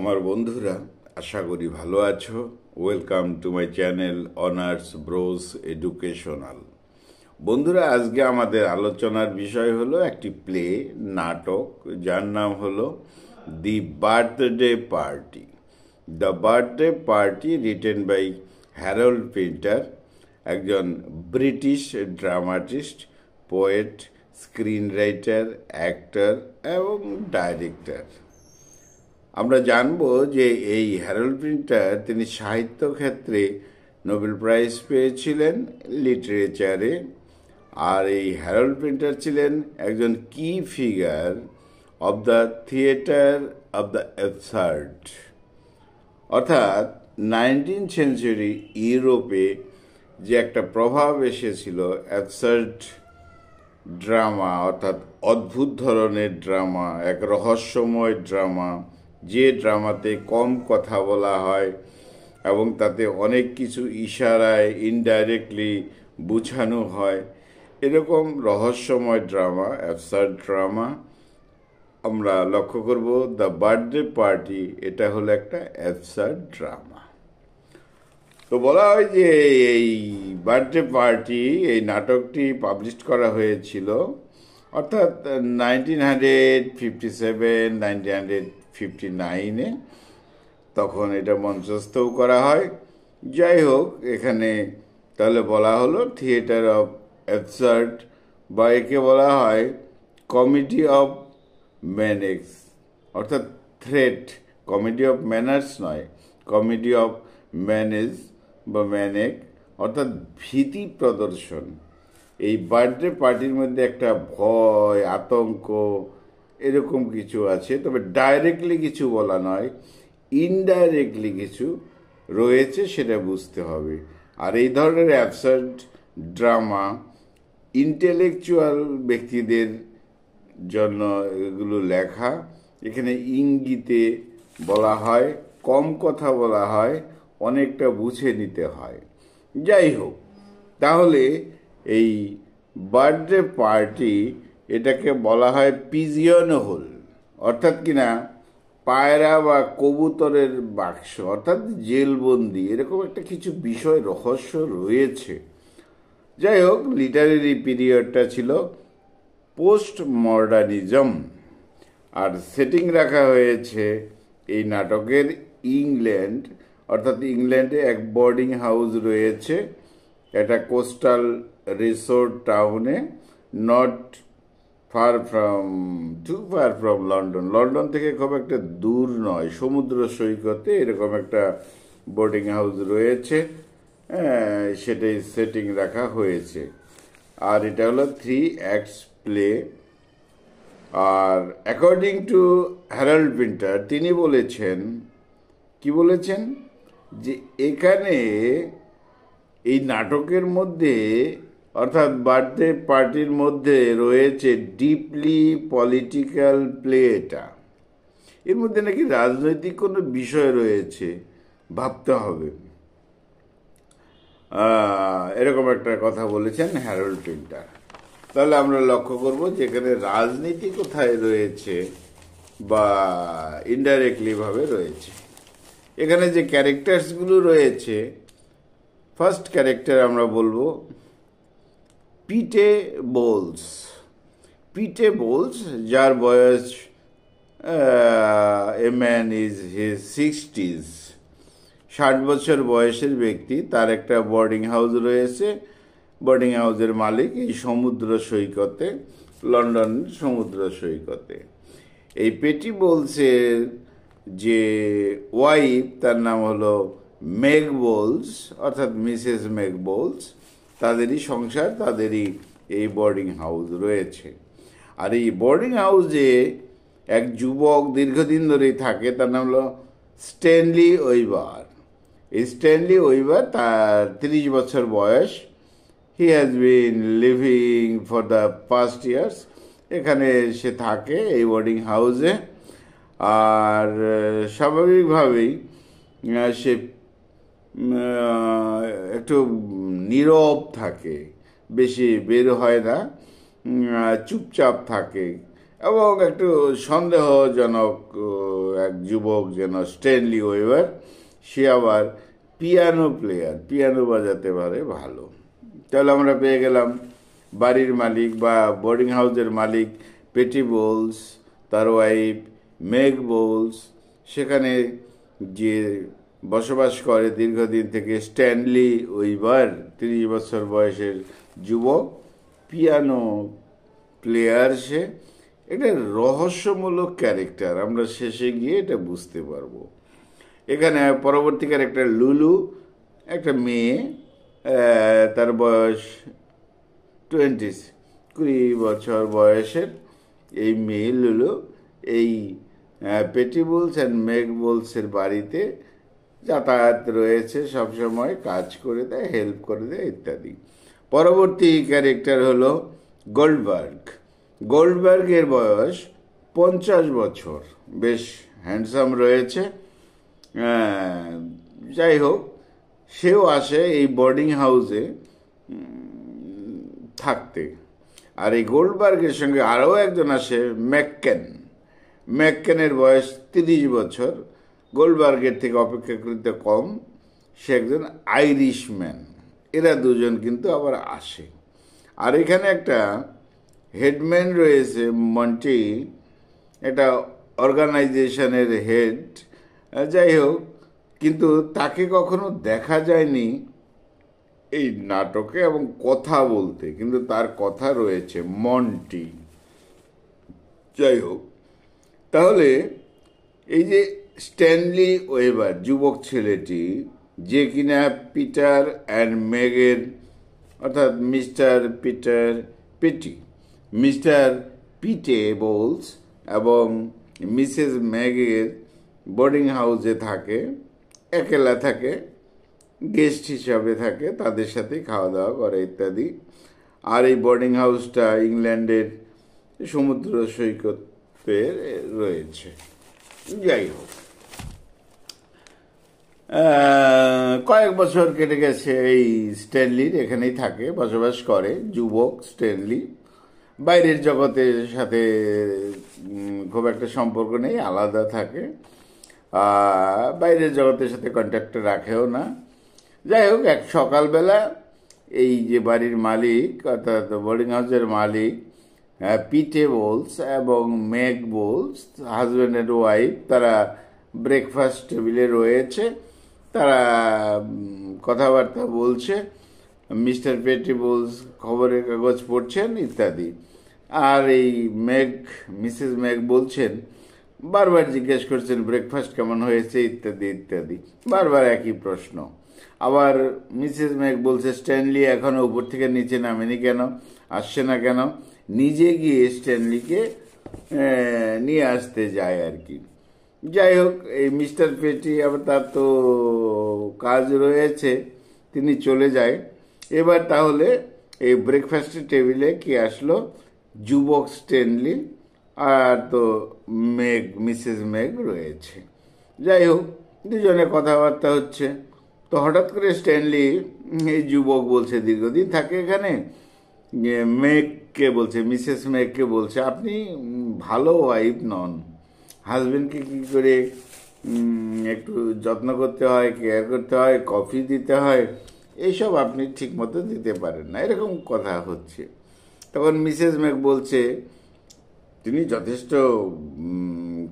আমার বন্ধুরা, আশা করি ভালো আছো। Welcome to my channel honours bros educational. বন্ধুরা, আজকে আমাদের আলোচনার বিষয় হলো একটি প্লে, নাটক, যার নাম হলো the birthday party. The birthday party, written by Harold Pinter, একজন British dramatist, poet, screen writer, actor এবং ডাইরেক্টর। আমরা জানব যে এই হ্যারল্ড পিন্টার তিনি সাহিত্য ক্ষেত্রে নোবেল প্রাইজ পেয়েছিলেন লিটারেচারে। আর এই হ্যারল্ড পিন্টার ছিলেন একজন কি figure of the theatre of the absurd, অর্থাৎ 19th সেঞ্চুরি ইউরোপে যে একটা প্রভাব এসেছিল অ্যাবসার্ড ড্রামা, অর্থাৎ অদ্ভুত ধরনের ড্রামা, এক রহস্যময় ড্রামা, যে ড্রামাতে কম কথা বলা হয় এবং তাতে অনেক কিছু ইশারায় ইনডাইরেক্টলি বোঝানো হয়, এরকম রহস্যময় ড্রামা, অ্যাবসার্ড ড্রামা আমরা লক্ষ্য করব। দ্য বার্থডে পার্টি এটা হলো একটা অ্যাবসার্ড ড্রামা। তো বলা হয় যে এই বার্থডে পার্টি, এই নাটকটি পাবলিশ করা হয়েছিল অর্থাৎ 1957-1959-এ। তখন এটা মঞ্চস্থও করা হয়। যাই হোক, এখানে তাহলে বলা হলো থিয়েটার অফ অ্যাবসার্ড, বা একে বলা হয় কমেডি অফ ম্যানেক্স, অর্থাৎ থ্রেট, কমেডি অফ ম্যানার্স নয়, কমেডি অফ ম্যানেজ বা ম্যানেক, অর্থাৎ ভীতি প্রদর্শন। এই বার্থডে পার্টির মধ্যে একটা ভয়, আতঙ্ক এরকম কিছু আছে, তবে ডাইরেক্টলি কিছু বলা নয়, ইনডাইরেক্টলি কিছু রয়েছে, সেটা বুঝতে হবে। আর এই ধরনের অ্যাবসার্ড ড্রামা ইন্টেলেকচুয়াল ব্যক্তিদের জন্য এগুলো লেখা। এখানে ইঙ্গিতে বলা হয়, কম কথা বলা হয়, অনেকটা বুঝে নিতে হয়। যাই হোক, তাহলে এই বার্থডে পার্টি এটাকে বলা হয় পিজিয়ন হোল, অর্থাৎ কিনা পায়রা বা কবুতরের বাক্স, অর্থাৎ জেলবন্দি, এরকম একটা কিছু বিষয় রহস্য রয়েছে। যাই হোক, লিটারেরি পিরিয়ডটা ছিল পোস্ট মডার্নিজম। আর সেটিং রাখা হয়েছে এই নাটকের ইংল্যান্ড, অর্থাৎ ইংল্যান্ডে এক বোর্ডিং হাউস রয়েছে, এটা কোস্টাল রিসোর্ট টাউনে, not too far from London. London থেকে খুব একটা দূর নয়, সমুদ্র সৈকতে এরকম একটা বোর্ডিং হাউস রয়েছে, সেটাই সেটিং রাখা হয়েছে। আর এটা হলো 3 অ্যাক্টস প্লে। আর অ্যাকর্ডিং টু হ্যারল্ড পিন্টার, তিনি বলেছেন, কি বলেছেন, যে এখানে এই নাটকের মধ্যে, অর্থাৎ বার্থডে পার্টির মধ্যে রয়েছে ডিপলি পলিটিক্যাল প্লে। এর মধ্যে নাকি রাজনৈতিক কোনো বিষয় রয়েছে, ভাবতে হবে, এরকম একটা কথা বলেছেন হ্যারল্ড পিন্টার। তাহলে আমরা লক্ষ্য করব যে এখানে রাজনীতি কোথায় রয়েছে বা ইনডাইরেক্টলি ভাবে রয়েছে। এখানে যে ক্যারেক্টার্সগুলো রয়েছে, ফার্স্ট ক্যারেক্টার আমরা বলবো পিটে বোলস। পিটে বোলস, যার বয়স a man is his 60s, 60 বছর বয়সের ব্যক্তি। তার একটা বোর্ডিং হাউস রয়েছে, বোর্ডিং হাউসের মালিক এই সমুদ্র সৈকতে, লন্ডন সমুদ্র সৈকতে। এই পেটি বোলসের যে ওয়াইফ, তার নাম হলো মেগ বোলস, অর্থাৎ মিসেস মেগ বোলস। তাদেরই সংসার, তাদেরই এই বোর্ডিং হাউস রয়েছে। আর এই বোর্ডিং হাউসে এক যুবক দীর্ঘদিন ধরেই থাকে, তার নাম হলো স্ট্যানলি ওয়েবার। এই স্ট্যানলি ওয়েবার, তার 30 বছর বয়স। He has been living for the past years, এখানে সে থাকে এই বোর্ডিং হাউসে। আর স্বাভাবিকভাবেই সে একটু নীরব থাকে, বেশি বের হয় না, চুপচাপ থাকে, এবং একটু সন্দেহজনক এক যুবক যেন স্ট্যানলি ওয়েবার, সে আবার পিয়ানো প্লেয়ার, পিয়ানো বাজাতে পারে ভালো। তাহলে আমরা পেয়ে গেলাম বাড়ির মালিক বা বোর্ডিং হাউসের মালিক পেটি বোলস, তার ওয়াইফ মেগ বোলস, সেখানে যে বসবাস করে দীর্ঘদিন থেকে স্ট্যানলি ওয়েবার, 30 বছর বয়সের যুবক, পিয়ানো প্লেয়ার। সে এটা রহস্যমূলক ক্যারেক্টার, আমরা শেষে গিয়ে এটা বুঝতে পারবো। এখানে পরবর্তী ক্যারেক্টার লুলু, একটা মেয়ে, তার বয়স 20 বছর বয়সের এই মেয়ে লুলু এই পেটি বোলস অ্যান্ড মেগ বোলসের বাড়িতে যাতায়াত রয়েছে, সবসময় কাজ করে দেয়, হেল্প করে দেয় ইত্যাদি। পরবর্তী ক্যারেক্টার হলো গোল্ডবার্গ। গোল্ডবার্গের বয়স 50 বছর, বেশ হ্যান্ডসাম রয়েছে। যাই হোক, সেও আসে এই বোর্ডিং হাউসে থাকতে। আর এই গোল্ডবার্গের সঙ্গে আরও একজন আসে, ম্যাককেন। ম্যাককেনের বয়স 30 বছর, গোল্ডবার্গের থেকে অপেক্ষাকৃত কম, সে একজন আইরিশম্যান। এরা দুজন কিন্তু আবার আসে। আর এখানে একটা হেডম্যান রয়েছে, মন্টি, একটা অর্গানাইজেশনের হেড। যাই হোক, কিন্তু তাকে কখনো দেখা যায়নি এই নাটকে এবং কথা বলতে, কিন্তু তার কথা রয়েছে, মন্টি। যাই হোক, তাহলে এই যে স্ট্যানলি ওয়েবার যুবক ছেলেটি, যে কিনা পিটার অ্যান্ড মেগের, অর্থাৎ মিস্টার পিটার পেটি, মিস্টার পিটে বোলস এবং মিসেস ম্যাগের বোর্ডিং হাউসে থাকে, একলা থাকে, গেস্ট হিসাবে থাকে, তাদের সাথে খাওয়া দাওয়া করে ইত্যাদি। আর এই বোর্ডিং হাউসটা ইংল্যান্ডের সমুদ্র সৈকতে রয়েছে। যাই হোক, কয়েক বছর কেটে গেছে এই স্ট্যানলির, এখানেই থাকে, বসবাস করে যুবক স্ট্যানলি। বাইরের জগতের সাথে খুব একটা সম্পর্ক নেই, আলাদা থাকে, বাইরের জগতের সাথে কন্ট্যাক্ট রাখেও না। যাই হোক, এক সকালবেলা এই যে বাড়ির মালিক, অর্থাৎ বোর্ডিং হাউসের মালিক পিটে বোলস এবং Meg Boles, husband and wife, তারা ব্রেকফাস্ট টেবিলে রয়েছে, তারা কথাবার্তা বলছে, মিস্টার পেটি বোলস খবরের কাগজ পড়ছেন ইত্যাদি। আর এই মিসেস মেগ বলছেন, বারবার জিজ্ঞেস করছেন ব্রেকফাস্ট কেমন হয়েছে ইত্যাদি ইত্যাদি, বারবার একই প্রশ্ন। আবার মিসেস মেগ বলছে, স্ট্যানলি এখনো উপর থেকে নিচে নামেনি কেন, আসছে না কেন, নিজে গিয়ে স্ট্যানলিকে নিয়ে আসতে যায় আর কি। যাই হোক, এই মিস্টার পেটি আবার তার তো কাজ রয়েছে, তিনি চলে যায়। এবার তাহলে এই ব্রেকফাস্টের টেবিলে কি আসলো, যুবক স্ট্যানলি আর তো মিসেস মেগ রয়েছে। যাই হোক, দুজনে কথাবার্তা হচ্ছে। তো হঠাৎ করে স্ট্যানলি, এই যুবক বলছে, দীর্ঘদিন থাকে এখানে, মেগকে বলছে, মিসেস মেগকে বলছে, আপনি ভালো ওয়াইফ নন, হাজবেন্ডকে কি করে একটু যত্ন করতে হয়, কেয়ার করতে হয়, কফি দিতে হয়, এইসব আপনি ঠিক মতো দিতে পারেন না, এরকম কথা হচ্ছে। তখন মিসেস মেগ বলছে, তিনি যথেষ্ট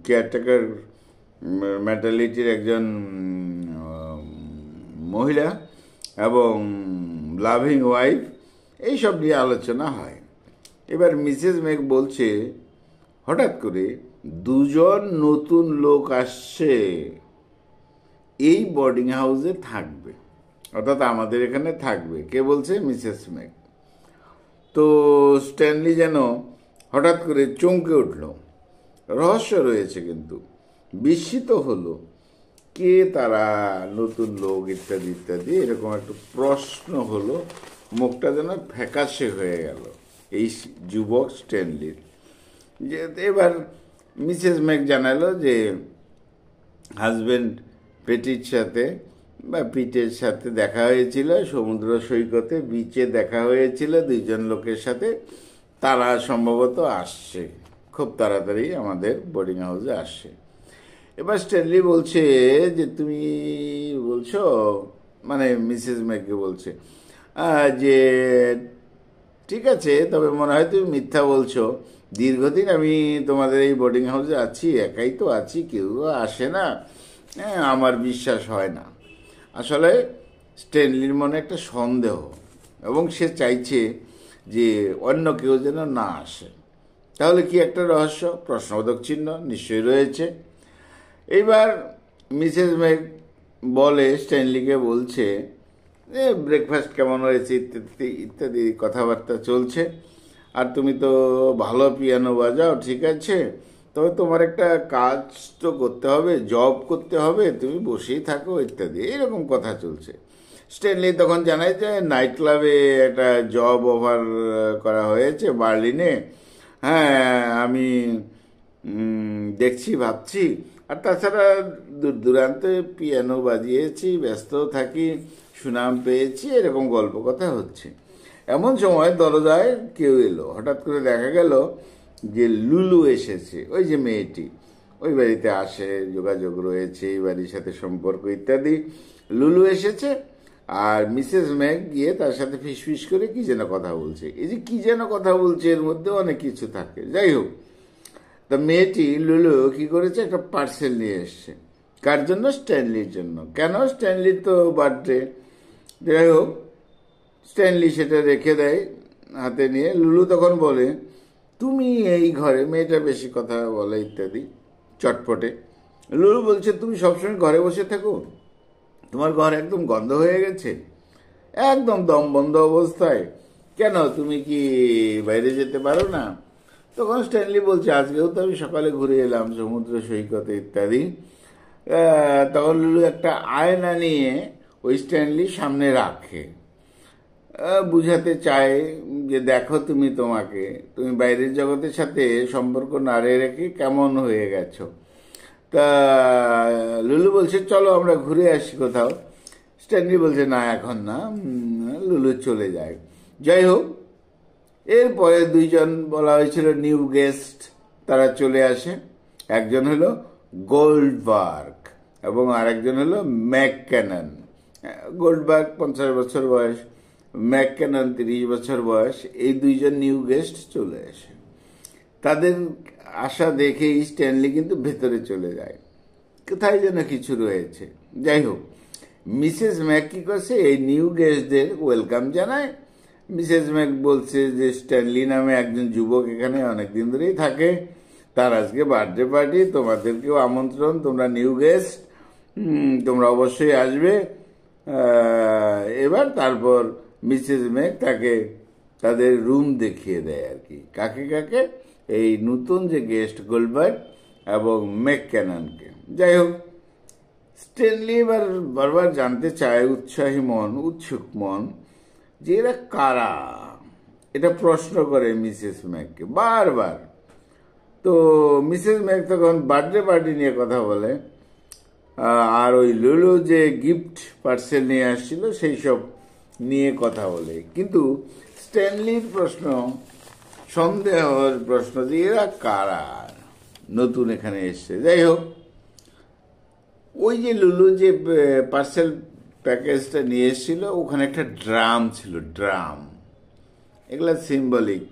কেয়ারটেকার মেন্টালিটির একজন মহিলা এবং লাভিং ওয়াইফ, এইসব নিয়ে আলোচনা হয়। এবার মিসেস মেগ বলছে, হঠাৎ করে দুজন নতুন লোক আসছে, এই বোর্ডিং হাউসে থাকবে, অর্থাৎ আমাদের এখানে থাকবে। কে বলছে? Mrs meg. তো স্ট্যানলি যেন হঠাৎ করে চমকে উঠল, রহস্য রয়েছে কিন্তু, বিস্মিত হলো, কে তারা, নতুন লোক ইত্যাদি ইত্যাদি, এরকম একটা প্রশ্ন হলো, মুখটা যেন ফ্যাকাশে হয়ে গেল এই যুবক স্ট্যানলির। যে এবার মিসেস মেগ জানালো যে হাজব্যান্ড পেটির সাথে বা পিটের সাথে দেখা হয়েছিল, সমুদ্র সৈকতে বিচে দেখা হয়েছিল দুইজন লোকের সাথে, তারা সম্ভবত আসছে খুব তাড়াতাড়ি আমাদের বোর্ডিং হাউসে আসে। এবার স্ট্যানলি বলছে যে তুমি বলছো, মানে মিসেস ম্যাককে বলছে যে ঠিক আছে, তবে মনে হয় তুমি মিথ্যা বলছো। দীর্ঘদিন আমি তোমাদের এই বোর্ডিং হাউসে আছি, একাই তো আছি, কেউ আসে না, আমার বিশ্বাস হয় না। আসলে স্ট্যানলির মনে একটা সন্দেহ, এবং সে চাইছে যে অন্য কেউ যেন না আসে। তাহলে কি একটা রহস্য, প্রশ্নবোধক চিহ্ন নিশ্চয়ই রয়েছে। এইবার মিসেস ম্যাক বলে, স্ট্যানলিকে বলছে যে ব্রেকফাস্ট কেমন হয়েছে ইত্যাদি ইত্যাদি কথাবার্তা চলছে। আর তুমি তো ভালো পিয়ানো বাজাও, ঠিক আছে, তবে তোমার একটা কাজ তো করতে হবে, জব করতে হবে, তুমি বসেই থাকো ইত্যাদি এরকম কথা চলছে। স্ট্যানলি তখন জানায় যে নাইট ক্লাবে একটা জব অফার করা হয়েছে বার্লিনে। হ্যাঁ, আমি দেখছি, ভাবছি। আর তাছাড়া দূর দূরান্তে পিয়ানো বাজিয়েছি, ব্যস্ত থাকি, সুনাম পেয়েছি, এরকম গল্প কথা হচ্ছে। এমন সময় দরজায় কেউ এলো। হঠাৎ করে দেখা গেল যে লুলু এসেছে, ওই যে মেয়েটি ওই বাড়িতে আসে, যোগাযোগ রয়েছে, এই বাড়ির সাথে সম্পর্ক ইত্যাদি। লুলু এসেছে, আর মিসেস ম্যাক গিয়ে তার সাথে ফিসফিস করে কি যেন কথা বলছে। এই যে কি যেন কথা বলছে, এর মধ্যে অনেক কিছু থাকে। যাই হোক, তা মেয়েটি লুলু কি করেছে, একটা পার্সেল নিয়ে এসছে। কার জন্য? স্ট্যানলির জন্য। কেন? স্ট্যানলির তো বার্থডে। যাই হোক, স্ট্যানলি সেটা রেখে দেয় হাতে নিয়ে। লুলু তখন বলে, তুমি এই ঘরে, মেয়েটা বেশি কথা বলে ইত্যাদি চটপটে। লুলু বলছে, তুমি সবসময় ঘরে বসে থাকো, তোমার ঘর একদম গন্ধ হয়ে গেছে, একদম দম বন্ধ অবস্থায়, কেন তুমি কি বাইরে যেতে পারো না? তখন স্ট্যানলি বলছে, আজকেও তো আমি সকালে ঘুরে এলাম সমুদ্র সৈকতে ইত্যাদি। তখন লুলু একটা আয়না নিয়ে ওই স্ট্যানলির সামনে রাখে, বুঝাতে চায় যে দেখো তুমি বাইরের জগতের সাথে সম্পর্ক না রেখে কেমন হয়ে গেছো। তা লুলু বলছে, চলো আমরা ঘুরে আসি কোথাও। স্ট্যানলি বলছে, না এখন না। লুলু চলে যায়। যাই হোক, এরপরে দুইজন বলা হয়েছিল নিউ গেস্ট, তারা চলে আসে। একজন হলো গোল্ডবার্গ এবং আরেকজন হলো ম্যাকক্যানন। গোল্ডবার্গ 50 বছর বয়স, ম্যাকক্যানন 30 বছর বয়স। এই দুইজন নিউ গেস্ট চলে আসে। তাদের আশা দেখেই স্ট্যানলি কিন্তু ভেতরে চলে যায়, কোথায় যেন কিছু রয়েছে। যাই হোক, মিসেস ম্যাক কি করছে, এই নিউ গেস্টদের ওয়েলকাম জানায়। মিসেস ম্যাক বলছে যে স্ট্যানলি নামে একজন যুবক এখানে অনেকদিন ধরেই থাকে, তার আজকে বার্থডে পার্টি, তোমাদেরকেও আমন্ত্রণ, তোমরা নিউ গেস্ট, তোমরা অবশ্যই আসবে। এবার তারপর মিসেস ম্যাক তাদের রুম দেখিয়ে দেয় আর কি। কাকে কাকে? এই নতুন যে গেস্ট গোল্ডবার্গ এবং ম্যাকক্যাননকে। যাই হোক, স্ট্যানলি এবার বারবার জানতে চায়, উৎসাহী মন, উৎসুক মন, যে এরা কারা, এটা প্রশ্ন করে মিসেস ম্যাককে বারবার। তো মিসেস ম্যাক তখন বার্থডে পার্টি নিয়ে কথা বলে, আর ওই লুলু যে গিফট পার্সেল নিয়ে আসছিল সেই সব নিয়ে কথা বলে। কিন্তু স্ট্যানলির প্রশ্ন, সন্দেহের প্রশ্ন, যে এরা কারা, নতুন এখানে এসছে। যাই হোক, ওই যে লুলু যে পার্সেল প্যাকেজটা নিয়ে এসেছিল, ওখানে একটা ড্রাম ছিল, ড্রাম। এগুলা সিম্বলিক,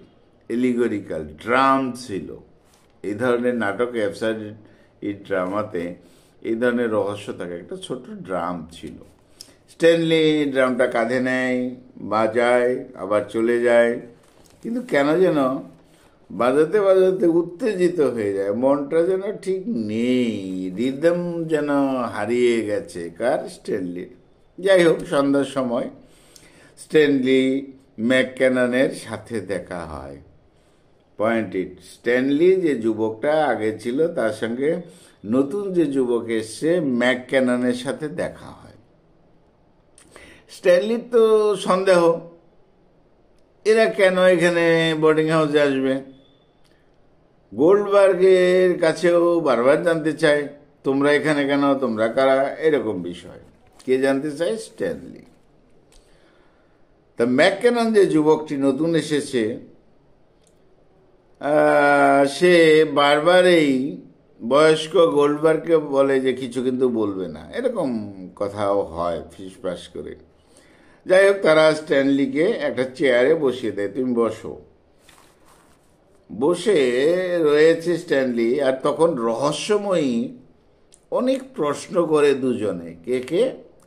এলিগোরিক্যাল ড্রাম ছিল। এই ধরনের নাটকে, অ্যাবসার্ড ড্রামাতে এই ধরনের রহস্য থাকে। একটা ছোট ড্রাম ছিল। স্ট্যানলি ড্রামটা কাঁধে নেয়, বাজায়, আবার চলে যায়। কিন্তু কেন যেন বাজাতে বাজাতে উত্তেজিত হয়ে যায়, মনটা যেন ঠিক নেই, রিদম যেন হারিয়ে গেছে। কার? স্ট্যানলির। যাই হোক, সন্ধ্যার সময় স্ট্যানলি ম্যাকক্যাননের সাথে দেখা হয়। পয়েন্টেড, স্ট্যানলি যে যুবকটা আগে ছিল তার সঙ্গে নতুন যে যুবক এসছে ম্যাকক্যাননের সাথে দেখা হয়। স্ট্যানলির তো সন্দেহ, এরা কেন এখানে বোর্ডিং হাউসে আসবে। গোল্ডবার্গের কাছেও বারবার জানতে চায়, তোমরা এখানে কেন, তোমরা কারা, এরকম বিষয়। কে জানতে চায়? স্ট্যানলি। তা ম্যাকক্যানন যে যুবকটি নতুন এসেছে, সে বারবার এই বয়স্ক গোল্ডবার্গকে বলে যে কিছু কিন্তু বলবে না, এরকম কথাও হয় ফিসফাস করে। যাই হোক, তারা স্ট্যানলিকে একটা চেয়ারে বসিয়ে দেয়, তুমি বসো। বসে রয়েছে স্ট্যানলি, আর তখন রহস্যময়ী অনেক প্রশ্ন করে দুজনে। কে কে?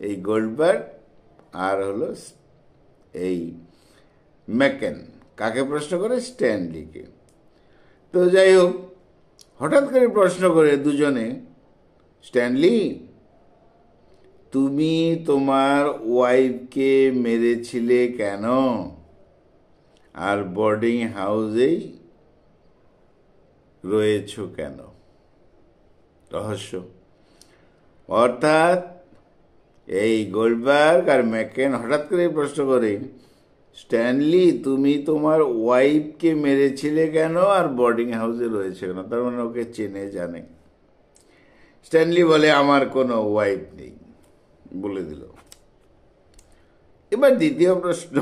এই গোল্ডবার্গ আর হলো এই ম্যাকেন। কাকে প্রশ্ন করে? স্ট্যানলিকে। তো যাই হোক, হঠাৎ করে প্রশ্ন করে দুজনে, স্ট্যানলি, তুমি তোমার ওয়াইফকে মেরেছিলে কেন, আর বোর্ডিং হাউসেই রয়েছ কেন? রহস্য। অর্থাৎ এই গোল্ডবার্গ আর ম্যাকেন হঠাৎ করে প্রশ্ন করে, স্ট্যানলি, তুমি তোমার ওয়াইফকে মেরেছিলে কেন, আর বোর্ডিং হাউসে রয়েছে কেন? তার মানে ওকে চেনে, জানে। স্ট্যানলি বলে, আমার কোনো ওয়াইফ নেই, বলে দিল। এবার দ্বিতীয় প্রশ্ন,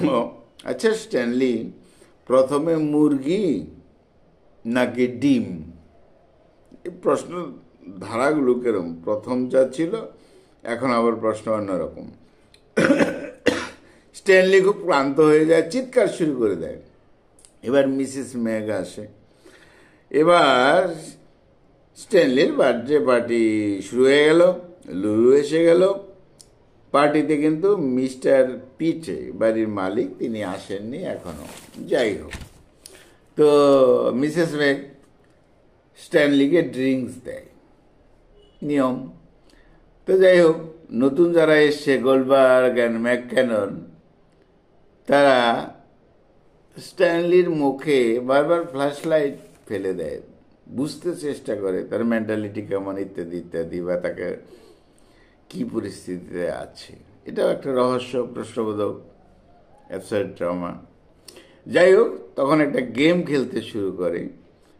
আচ্ছা স্ট্যানলি, প্রথমে মুরগি নাকি ডিম? এই প্রশ্ন ধারাগুলো কেরম, প্রথম যা ছিল এখন আবার প্রশ্ন অন্যরকম। স্ট্যানলি খুব ক্লান্ত হয়ে যায়, চিৎকার শুরু করে দেয়। এবার মিসেস ম্যাগ আসে। এবার স্ট্যানলির বার্থডে পার্টি শুরু হয়ে গেল, লুলু এসে গেল পার্টিতে, কিন্তু মিস্টার পিটে, বাড়ির মালিক, তিনি আসেননি এখনো। যাই হোক, তো মিসেস ম্যাগ স্ট্যানলিকে ড্রিঙ্কস দেয়, নিয়ম। তো যাই হোক, নতুন যারা এসছে, গোল্ডবার্গ অ্যান্ড ম্যাকক্যানন, তারা স্ট্যানলির মুখে বারবার ফ্ল্যাশ লাইট ফেলে দেয়, বুঝতে চেষ্টা করে তার মেন্টালিটি কেমন, ইত্যাদি ইত্যাদি, বা তাকে কি পরিস্থিতিতে আছে। এটাও একটা রহস্য, প্রশ্নবোধক, অ্যাবসার্ড ড্রামা। যাই হোক, তখন একটা গেম খেলতে শুরু করে,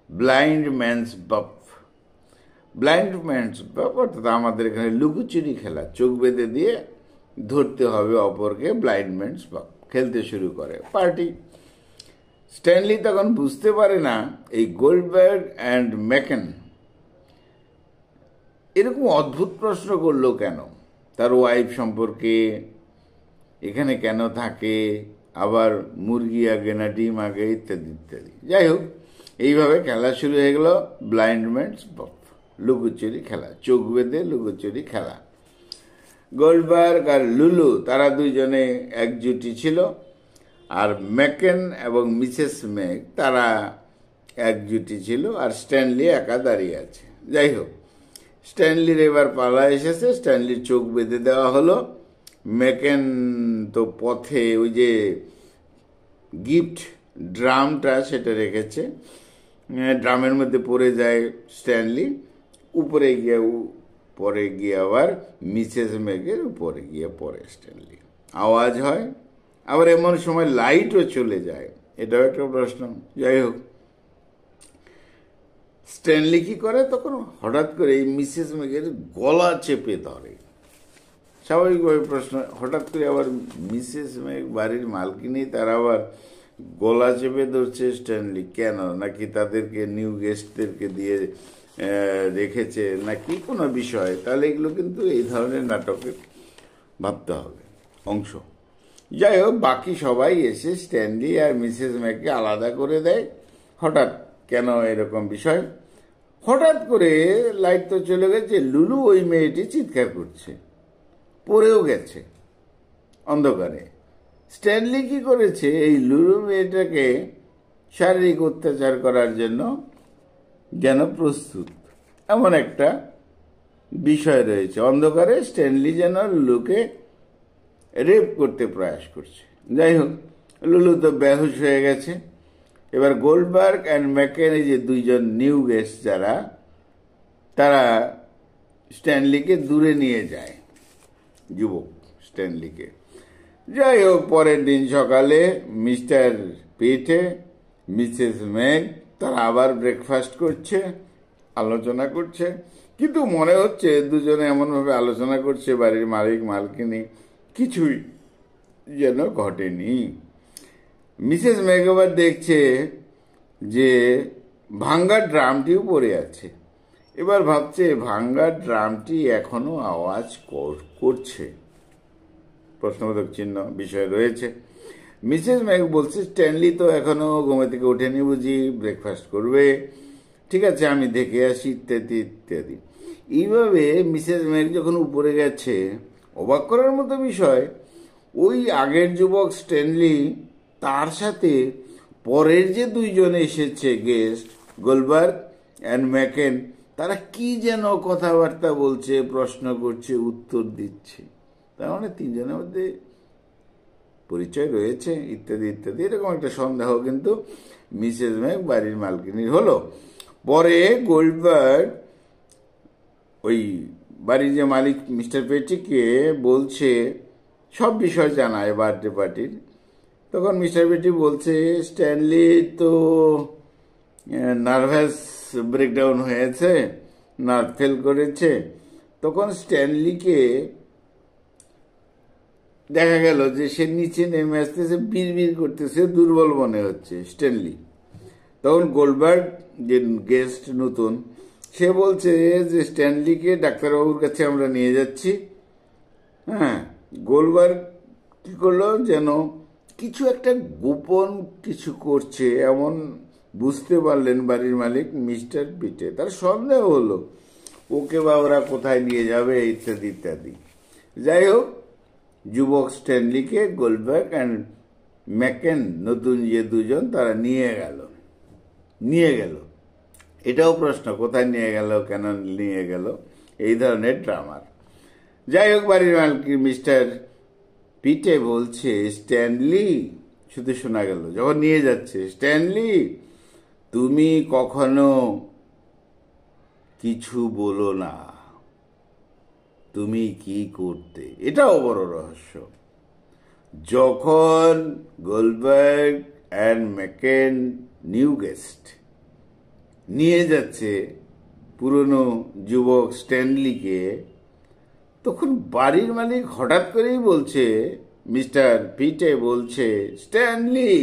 ব্লাইন্ড ম্যানস বাপ। ব্লাইন্ড ম্যানস বাপ অর্থাৎ আমাদের এখানে লুকোচুরি খেলা, চোখ বেঁধে দিয়ে ধরতে হবে অপরকে, ব্লাইন্ড ম্যানস বাপ খেলতে শুরু করে পার্টি। স্ট্যানলি তখন বুঝতে পারে না এই গোল্ডবার্গ অ্যান্ড ম্যাকেন এরকম অদ্ভুত প্রশ্ন করলো কেন, তার ওয়াইফ সম্পর্কে, এখানে কেন থাকে, আবার মুরগি আগে না ডিম আগে, ইত্যাদি ইত্যাদি। যাই হোক, এইভাবে খেলা শুরু হয়ে গেল, ব্লাইন্ড ম্যানস বাপ, লুকোচুরি খেলা, চোখ বেঁধে লুকোচুরি খেলা। গোল্ডবার্গ আর লুলু তারা দুইজনে একজুটি ছিল, আর ম্যাকেন এবং মিসেস ম্যাগ তারা একজুটি ছিল, আর স্ট্যানলি একা দাঁড়িয়ে আছে। যাই হোক, স্ট্যানলির এবার পালা এসেছে, স্ট্যানলির চোখ বেঁধে দেওয়া হলো। ম্যাকেন তো পথে ওই যে গিফট ড্রামটা সেটা রেখেছে, ড্রামের মধ্যে পড়ে যায় স্ট্যানলি, উপরে গিয়ে পরে গিয়ে আবার মিসেস ম্যাগের উপরে গিয়ে পড়ে স্ট্যানলি, আওয়াজ হয়। আবার এমন সময় লাইটও চলে যায়, এটাও একটা প্রশ্ন। যাই হোক, স্ট্যানলি কি করে, তখন হঠাৎ করে এই মিসেস ম্যাগের গলা চেপে ধরে। স্বাভাবিকভাবে প্রশ্ন, হঠাৎ করে আবার মিসেস ম্যাগ বাড়ির মালকিনি, তার আবার গলা চেপে ধরছে স্ট্যানলি কেন? নাকি তাদেরকে নিউ গেস্টদেরকে দিয়ে রেখেছে, নাকি কোনো বিষয়? তাহলে এগুলো কিন্তু এই ধরনের নাটকে ভাবতে হবে অংশ। যাই হোক, বাকি সবাই এসে স্ট্যানলি আর মিসেস ম্যাগকে আলাদা করে দেয়। হঠাৎ কেন এরকম বিষয়? হঠাৎ করে লাইট তো চলে গেছে, লুলু ওই মেয়েটি চিৎকার করছে, পড়েও গেছে অন্ধকারে। স্ট্যানলি কি করেছে, এই লুলু মেয়েটাকে শারীরিক অত্যাচার করার জন্য যেন প্রস্তুত, এমন একটা বিষয় রয়েছে। অন্ধকারে স্ট্যানলি যেন লুলুকে রেপ করতে প্রয়াস করছে। যাই হোক, লুলু তো বেহুশ হয়ে গেছে। এবার গোল্ডবার্গ অ্যান্ড ম্যাকেন, যে দুইজন নিউ গেস্ট যারা, তারা স্ট্যানলিকে দূরে নিয়ে যায়, যুবক স্ট্যানলিকে। যাই হোক, পরের দিন সকালে মিস্টার পিটে, মিসেস ম্যাগ তারা আবার ব্রেকফাস্ট করছে, আলোচনা করছে, কিন্তু মনে হচ্ছে দুজনে এমনভাবে আলোচনা করছে, বাড়ির মালিক মালকিনি, কিছুই যেন ঘটেনি। মিসেস ম্যাগ আবার দেখছে যে ভাঙ্গা ড্রামটিও পড়ে আছে। এবার ভাবছে ভাঙ্গা ড্রামটি এখনো আওয়াজ করছে, প্রশ্নবোধক চিহ্ন বিষয় রয়েছে। মিসেস ম্যাক বলছে স্ট্যানলি তো এখনো ঘুমে থেকে ওঠেনি বুঝি, ব্রেকফাস্ট করবে, ঠিক আছে আমি দেখে আসি, ইত্যাদি ইত্যাদি। এইভাবে মিসেস ম্যাক যখন উপরে গেছে, অবাক করার মতো বিষয়, ওই আগের যুবক স্ট্যানলি তার সাথে পরের যে দুইজন এসেছে গেস্ট, গোলবার্গ অ্যান্ড ম্যাকেন, তারা কি যেন কথাবার্তা বলছে, প্রশ্ন করছে, উত্তর দিচ্ছে। তার মানে তিনজনের মধ্যে পরিচয় রয়েছে, ইত্যাদি ইত্যাদি। এরকম একটা সন্দেহ কিন্তু মিসেস ম্যাক বাড়ির মালকিনীর হলো। পরে গোল্ডবার্গ ওই বাড়ির যে মালিক মিস্টার পেটিকে বলছে, সব বিষয় জানায় বার্থডে পার্টির। তখন মিস্টার পেটি বলছে স্ট্যানলি তো নার্ভাস ব্রেকডাউন হয়েছে, নার্ভ ফেল করেছে। তখন স্ট্যানলিকে দেখা গেল যে সে নিচে নেমে আসতেছে, বিড়বিড় করতেছে, দুর্বল মনে হচ্ছে স্ট্যানলি। তখন গোল্ডবার্গ যে গেস্ট নতুন, সে বলছে যে স্ট্যানলিকে ডাক্তারবাবুর কাছে আমরা নিয়ে যাচ্ছি। হ্যাঁ, গোল্ডবার্গ কি করলো, যেন কিছু একটা গোপন কিছু করছে এমন বুঝতে পারলেন বাড়ির মালিক মিস্টার পিটে। তার সন্দেহ হলো ওকে বা ওরা কোথায় নিয়ে যাবে, ইত্যাদি ইত্যাদি। যাই হোক, যুবক স্ট্যানলিকে গোল্ডবার্গ অ্যান্ড ম্যাকেন, নতুন যে দুজন, তারা নিয়ে গেল। এটাও প্রশ্ন, কোথায় নিয়ে গেল, কেন নিয়ে গেল, এই ধরনের ড্রামার। যাই হোক, বাড়ির মালিক মিস্টার পিটে বলছে স্ট্যানলি, শুধু শোনা গেল যখন নিয়ে যাচ্ছে, স্ট্যানলি তুমি কখনো কিছু বলো না, তুমি কি করতে। এটাও বড় রহস্য। যখন গোল্ডবার্গ অ্যান্ড ম্যাকেন নিউ গেস্ট নিয়ে যাচ্ছে পুরনো যুবক স্ট্যানলিকে, তখন বাড়ির মালিক হঠাৎ করেই বলছে, মিস্টার পিটে বলছে, স্ট্যানলি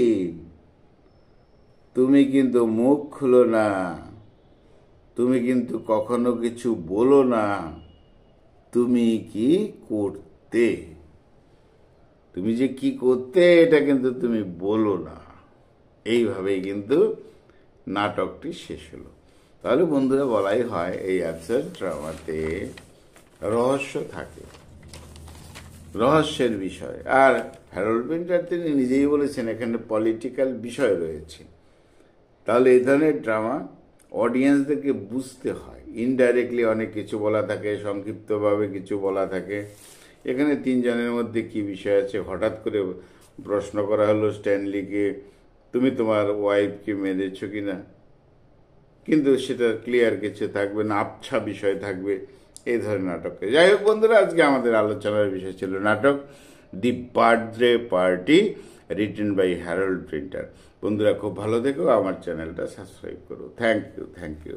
তুমি কিন্তু মুখ খুলো না, তুমি কিন্তু কখনো কিছু বলো না, তুমি কি করতে, তুমি যে কি করতে এটা কিন্তু তুমি বলো না। এইভাবেই কিন্তু নাটকটি শেষ হলো। তাহলে বন্ধুরা, বলাই হয় এই অ্যাবসার্ড ড্রামাতে রহস্য থাকে, রহস্যের বিষয়। আর হ্যারল্ড পিন্টার তিনি নিজেই বলেছেন এখানে পলিটিক্যাল বিষয় রয়েছে। তাহলে এই ধরনের ড্রামা অডিয়েন্সদেরকে বুঝতে হয়। ইনডাইরেক্টলি অনেক কিছু বলা থাকে, সংক্ষিপ্তভাবে কিছু বলা থাকে। এখানে তিনজনের মধ্যে কি বিষয় আছে, হঠাৎ করে প্রশ্ন করা হলো স্ট্যানলিকে, তুমি তোমার ওয়াইফকে মেরেছ কিনা, কিন্তু সেটা ক্লিয়ার কিছু থাকবে না, আবছা বিষয় থাকবে, এই ধরনের নাটকে। যাই হোক বন্ধুরা, আজকে আমাদের আলোচনার বিষয় ছিল নাটক the birthday party, written by Harold Pinter. বন্ধুরা খুব ভালো থেকো, আমার চ্যানেলটা সাবস্ক্রাইব করো। Thank you.